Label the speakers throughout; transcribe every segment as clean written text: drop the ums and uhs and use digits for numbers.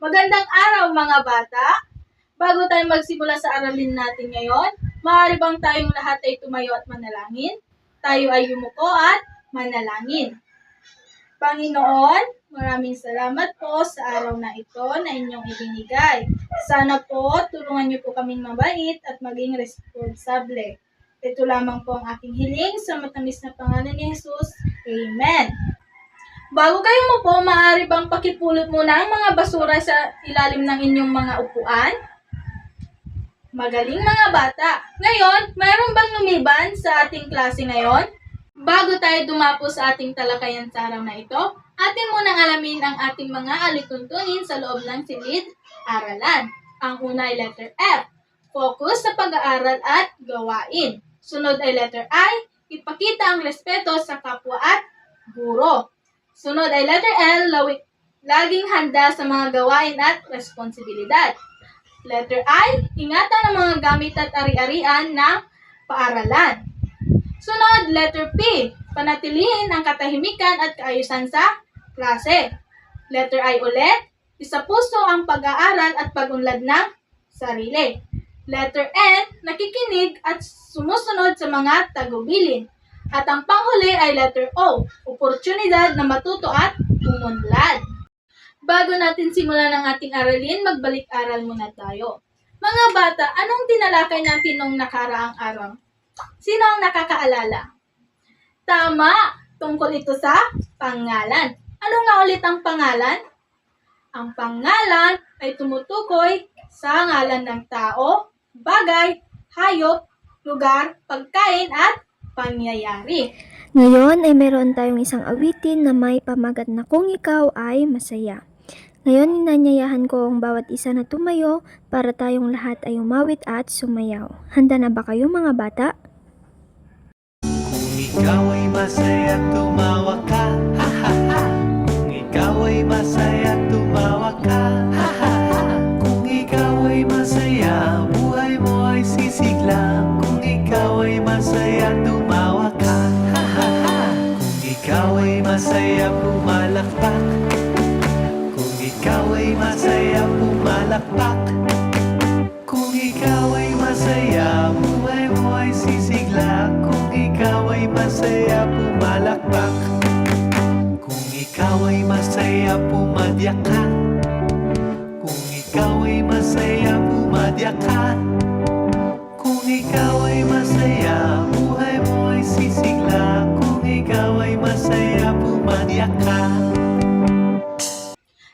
Speaker 1: Magandang araw mga bata! Bago tayo magsimula sa aralin natin ngayon, maaari bang tayong lahat ay tumayo at manalangin? Tayo ay yumuko at manalangin. Panginoon, maraming salamat po sa araw na ito na inyong ibinigay. Sana po tulungan niyo po kaming mabait at maging responsable. Ito lamang po ang aking hiling sa matamis na pangalan ni Jesus. Amen. Bago kayo umupo, maaari bang pakipulot muna ang mga basura sa ilalim ng inyong mga upuan? Magaling mga bata! Ngayon, mayroon bang lumiban sa ating klase ngayon? Bago tayo dumapo sa ating talakayan sa araw na ito, atin munang alamin ang ating mga alituntunin sa loob ng silid-aralan. Ang una ay letter F, focus sa pag-aaral at gawain. Sunod ay letter I, ipakita ang respeto sa kapwa at guro. Sunod ay letter L, laging handa sa mga gawain at responsibilidad. Letter I, ingatan ang mga gamit at ari-arian ng paaralan. Sunod, letter P, panatilihin ang katahimikan at kaayusan sa klase. Letter I ulit, isapuso ang pag-aaral at pag-unlad ng sarili. Letter N, nakikinig at sumusunod sa mga tagubilin. At ang panghuli ay letter O, oportunidad na matuto at umunlad. Bago natin simulan ang ating aralin, magbalik-aral muna tayo. Mga bata, anong tinalakay natin nung nakaraang araw? Sino ang nakakaalala? Tama! Tungkol ito sa pangalan. Ano nga ulit ang pangalan? Ang pangalan ay tumutukoy sa ngalan ng tao, bagay, hayop, lugar, pagkain at pangyayari.
Speaker 2: Ngayon ay meron tayong isang awitin na may pamagat na kung ikaw ay masaya. Ngayon inanyayahan ko ang bawat isa na tumayo para tayong lahat ay umawit at sumayaw. Handa na ba kayo mga bata?
Speaker 3: Kung ikaw ay masaya, tumawa ka, ha ha ha. Kung ikaw ay masaya, tumawa ka, ha ha ha. Kung ikaw ay masaya, buhay mo ay sisigla. Kung ikaw ay masaya, tumawa ka, ha ha ha. Kung ikaw ay masaya, pumalakpak. Kung ikaw ay masaya, pumalakpak. Kung ikaw ay masaya, buhay mo ay sisigla. Kung ikaw ay masaya, pumalakpak. Kung ikaw ay masaya, pumadyak ka. Kung ikaw ay masaya, pumadyak ka. Kung ikaw ay masaya, buhay mo ay sisigla. Kung ikaw ay masaya, pumadyak ka.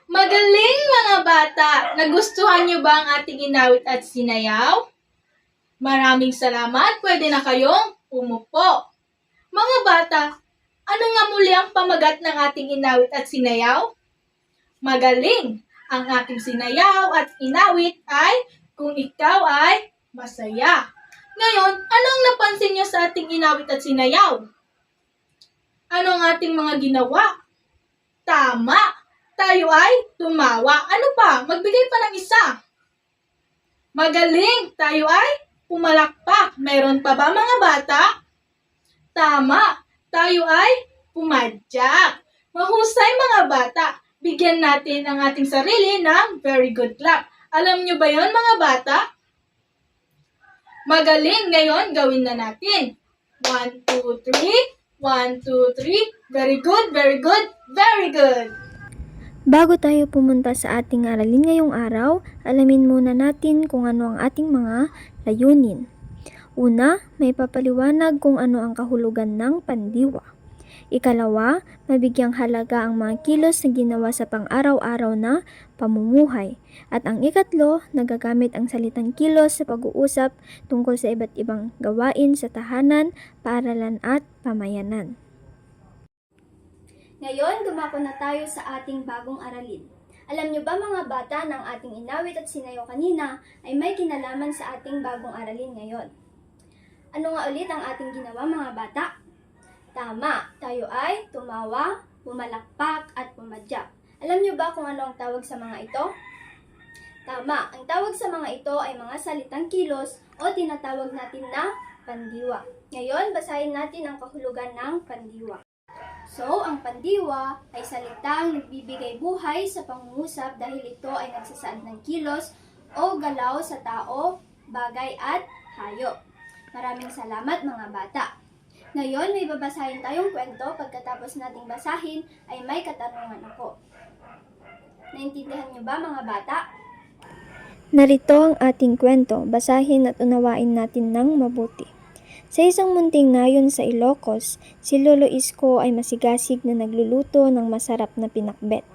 Speaker 1: Magaling mga bata! Nagustuhan niyo ba ang ating inawit at sinayaw? Maraming salamat, pwede na kayong umupo. Mga bata, ano nga muli ang pamagat ng ating inawit at sinayaw? Magaling! Ang ating sinayaw at inawit ay kung ikaw ay masaya. Ngayon, anong napansin niyo sa ating inawit at sinayaw? Ano ang ating mga ginawa? Tama! Tayo ay tumawa. Ano pa? Magbigay pa ng isa. Magaling! Tayo ay pumalakpak. Meron pa ba mga bata? Tama! Tayo ay pumadyak. Mahusay mga bata. Bigyan natin ang ating sarili ng very good clap. Alam nyo ba yon mga bata? Magaling! Ngayon, gawin na natin. 1, 2, 3. 1, 2, 3. Very good, very good, very good.
Speaker 2: Bago tayo pumunta sa ating aralin ngayong araw, alamin muna natin kung ano ang ating mga layunin. Una, may papaliwanag kung ano ang kahulugan ng pandiwa. Ikalawa, mabigyang halaga ang mga kilos na ginawa sa pang-araw-araw na pamumuhay. At ang ikatlo, nagagamit ang salitang kilos sa pag-uusap tungkol sa iba't ibang gawain sa tahanan, paaralan at pamayanan.
Speaker 4: Ngayon, dumako na tayo sa ating bagong aralin. Alam nyo ba mga bata ng ating inawit at sinayaw kanina ay may kinalaman sa ating bagong aralin ngayon? Ano nga ulit ang ating ginawa mga bata? Tama, tayo ay tumawa, pumalakpak at pumadyak. Alam nyo ba kung ano ang tawag sa mga ito? Tama, ang tawag sa mga ito ay mga salitang kilos o tinatawag natin na pandiwa. Ngayon, basahin natin ang kahulugan ng pandiwa. So, ang pandiwa ay salitang nagbibigay buhay sa pangungusap dahil ito ay nagsasaad ng kilos o galaw sa tao, bagay at hayop. Maraming salamat mga bata. Ngayon, may babasahin tayong kwento. Pagkatapos nating basahin, ay may katanungan ako. Naintindihan niyo ba mga bata?
Speaker 2: Narito ang ating kwento, basahin at unawain natin ng mabuti. Sa isang munting nayon sa Ilocos, si Lolo Isko ay masigasig na nagluluto ng masarap na pinakbet.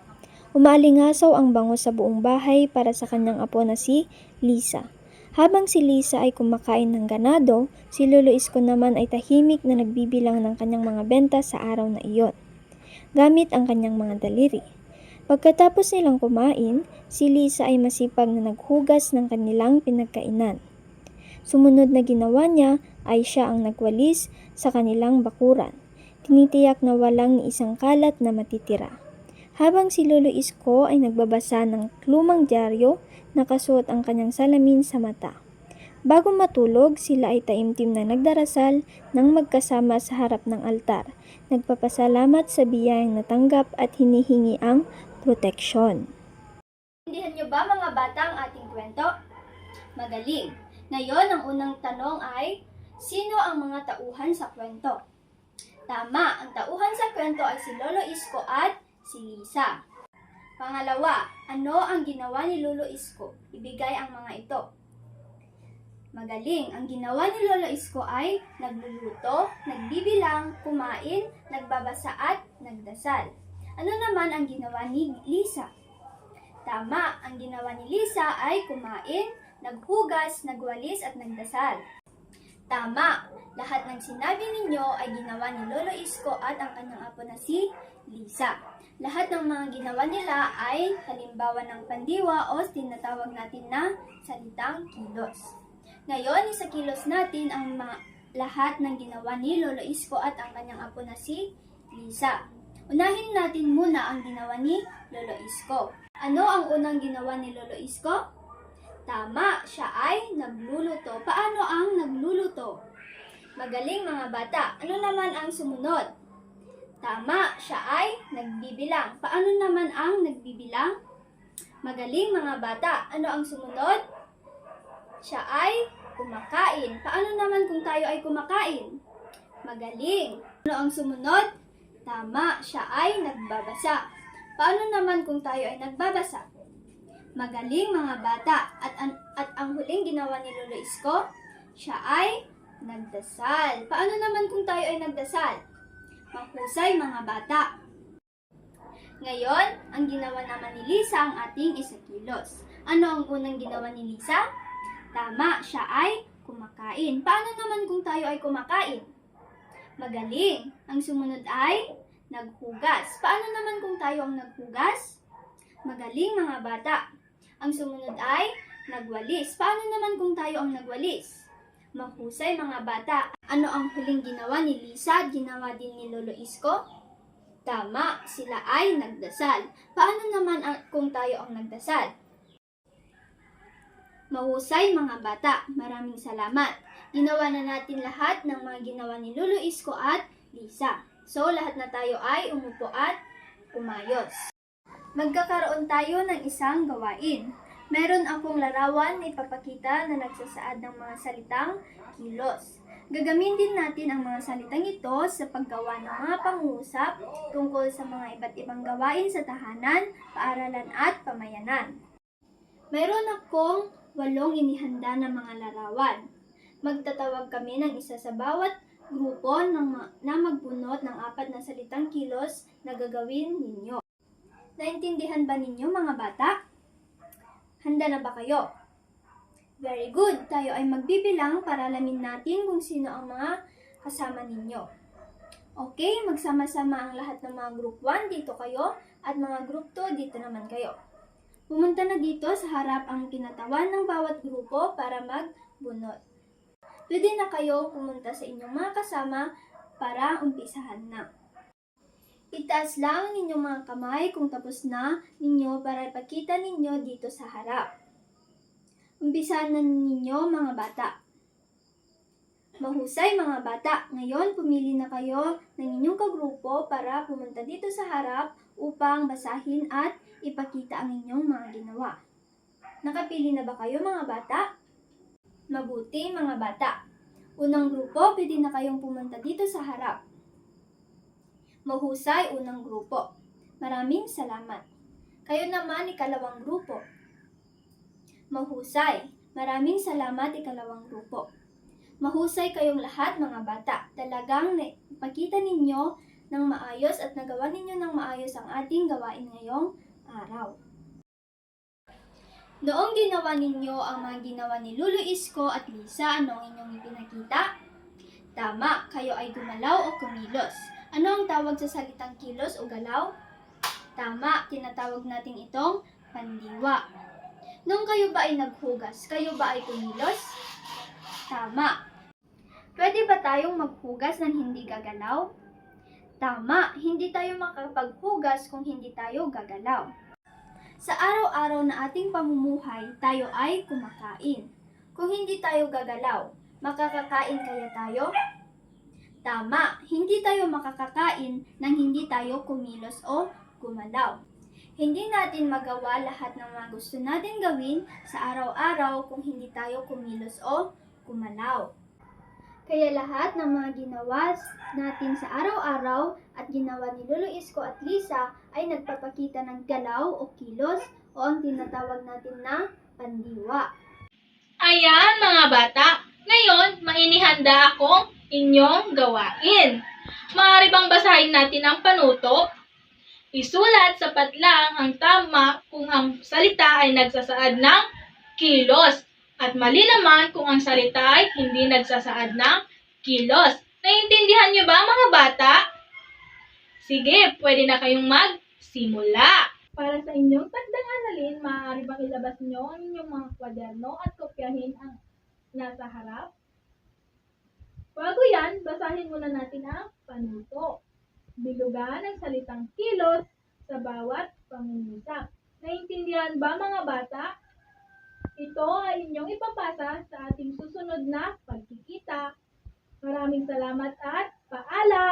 Speaker 2: Umaalingasaw ang bango sa buong bahay para sa kanyang apo na si Lisa. Habang si Lisa ay kumakain ng ganado, si Lolo Isko naman ay tahimik na nagbibilang ng kanyang mga benta sa araw na iyon, gamit ang kanyang mga daliri. Pagkatapos nilang kumain, si Lisa ay masipag na naghugas ng kanilang pinagkainan. Sumunod na ginawa niya ay siya ang nagwalis sa kanilang bakuran. Tinitiyak na walang ni isang kalat na matitira. Habang si Lolo Isko ay nagbabasa ng lumang dyaryo, nakasuot ang kanyang salamin sa mata. Bago matulog, sila ay taimtim na nagdarasal nang magkasama sa harap ng altar. Nagpapasalamat sa biyayang natanggap at hinihingi ang proteksyon.
Speaker 4: Naintindihan niyo ba mga bata ang ating kwento? Magaling! Ngayon, ang unang tanong ay, sino ang mga tauhan sa kwento? Tama, ang tauhan sa kwento ay si Lolo Isko at si Lisa. Pangalawa, ano ang ginawa ni Lolo Isko? Ibigay ang mga ito. Magaling, ang ginawa ni Lolo Isko ay nagluluto, nagbibilang, kumain, nagbabasa at nagdasal. Ano naman ang ginawa ni Lisa? Tama, ang ginawa ni Lisa ay kumain, naghugas, nagwalis at nagdasal. Tama, lahat ng sinabi ninyo ay ginawa ni Lolo Isko at ang kanyang apo na si Lisa. Lahat ng mga ginawa nila ay halimbawa ng pandiwa o tinatawag natin na salitang kilos. Ngayon, isakilos natin ang lahat ng ginawa ni Lolo Isko at ang kanyang apo na si Lisa. Unahin natin muna ang ginawa ni Lolo Isko. Ano ang unang ginawa ni Lolo Isko? Tama, siya ay nagluluto. Paano ang nagluluto? Magaling mga bata. Ano naman ang sumunod? Tama, siya ay nagbibilang. Paano naman ang nagbibilang? Magaling mga bata. Ano ang sumunod? Siya ay kumakain. Paano naman kung tayo ay kumakain? Magaling. Ano ang sumunod? Tama, siya ay nagbabasa. Paano naman kung tayo ay nagbabasa? Magaling mga bata. At ang huling ginawa ni Lolo Isko, siya ay nagdasal. Paano naman kung tayo ay nagdasal? Mahusay mga bata. Ngayon, ang ginawa naman ni Lisa ang ating isakilos. Ano ang unang ginawa ni Lisa? Tama, siya ay kumakain. Paano naman kung tayo ay kumakain? Magaling. Ang sumunod ay naghugas. Paano naman kung tayo ang naghugas? Magaling mga bata. Ang sumunod ay nagwalis. Paano naman kung tayo ang nagwalis? Mahusay mga bata. Ano ang huling ginawa ni Lisa at ginawa din ni Lolo Isko? Tama, sila ay nagdasal. Paano naman kung tayo ang nagdasal? Mahusay mga bata. Maraming salamat. Ginawa na natin lahat ng mga ginawa ni Lolo Isko at Lisa. So, lahat na tayo ay umupo at umayos. Magkakaroon tayo ng isang gawain. Meron akong larawan na ipapakita na nagsasaad ng mga salitang kilos. Gagamitin natin ang mga salitang ito sa paggawa ng mga pangungusap tungkol sa mga iba't ibang gawain sa tahanan, paaralan at pamayanan. Meron akong 8 inihanda na mga larawan. Magtatawag kami ng isa sa bawat grupo na magbunot ng 4 na salitang kilos na gagawin ninyo. Naintindihan ba ninyo mga bata? Handa na ba kayo? Very good! Tayo ay magbibilang para alamin natin kung sino ang mga kasama ninyo. Okay, magsama-sama ang lahat ng mga group 1 dito kayo at mga group 2 dito naman kayo. Pumunta na dito sa harap ang kinatawan ng bawat grupo para magbunot. Pwede na kayo pumunta sa inyong mga kasama para umpisahan na. Itaas lang ang inyong mga kamay kung tapos na ninyo para ipakita ninyo dito sa harap. Umpisahan na ninyo mga bata. Mahusay mga bata, ngayon pumili na kayo ng inyong kagrupo para pumunta dito sa harap upang basahin at ipakita ang inyong mga ginawa. Nakapili na ba kayo mga bata? Mabuti mga bata. Unang grupo, pwede na kayong pumunta dito sa harap. Mahusay unang grupo. Maraming salamat. Kayo naman ikalawang grupo. Mahusay. Maraming salamat ikalawang grupo. Mahusay kayong lahat mga bata. Talagang ipakita ninyo ng maayos at nagawa ninyo ng maayos ang ating gawain ngayong araw. Noong ginawa ninyo ang mga ginawa ni Lulu Isko at Lisa, anong inyong ipinakita? Tama, kayo ay gumalaw o kumilos. Ano ang tawag sa salitang kilos o galaw? Tama, tinatawag natin itong pandiwa. Noong kayo ba ay naghugas, kayo ba ay kumilos? Tama. Pwede ba tayong maghugas ng hindi gagalaw? Tama, hindi tayo makapaghugas kung hindi tayo gagalaw. Sa araw-araw na ating pamumuhay, tayo ay kumakain. Kung hindi tayo gagalaw, makakakain kaya tayo? Tama, hindi tayo makakakain nang hindi tayo kumilos o gumalaw. Hindi natin magawa lahat ng mga gusto natin gawin sa araw-araw kung hindi tayo kumilos o gumalaw. Kaya lahat ng mga ginawa natin sa araw-araw at ginawa ni Lulu Isko at Lisa ay nagpapakita ng galaw o kilos o ang tinatawag natin na pandiwa.
Speaker 1: Ayan mga bata, ngayon mainihanda akong inyong gawain. Maaari bang basahin natin ang panuto? Isulat sapat lang ang tama kung ang salita ay nagsasaad ng kilos at mali naman kung ang salita ay hindi nagsasaad ng kilos. Naiintindihan niyo ba mga bata? Sige, pwede na kayong magsimula. Para sa inyong tagdang aralin, maaari bang ilabas niyo ang inyong mga kwaderno at kopyahin ang nasa harap? Bago yan, basahin muna natin ang panuto. Bilugan ang salitang kilos sa bawat pangungusak. Naiintindihan ba mga bata? Ito ay inyong ipapasa sa ating susunod na pagkikita. Maraming salamat at paalam!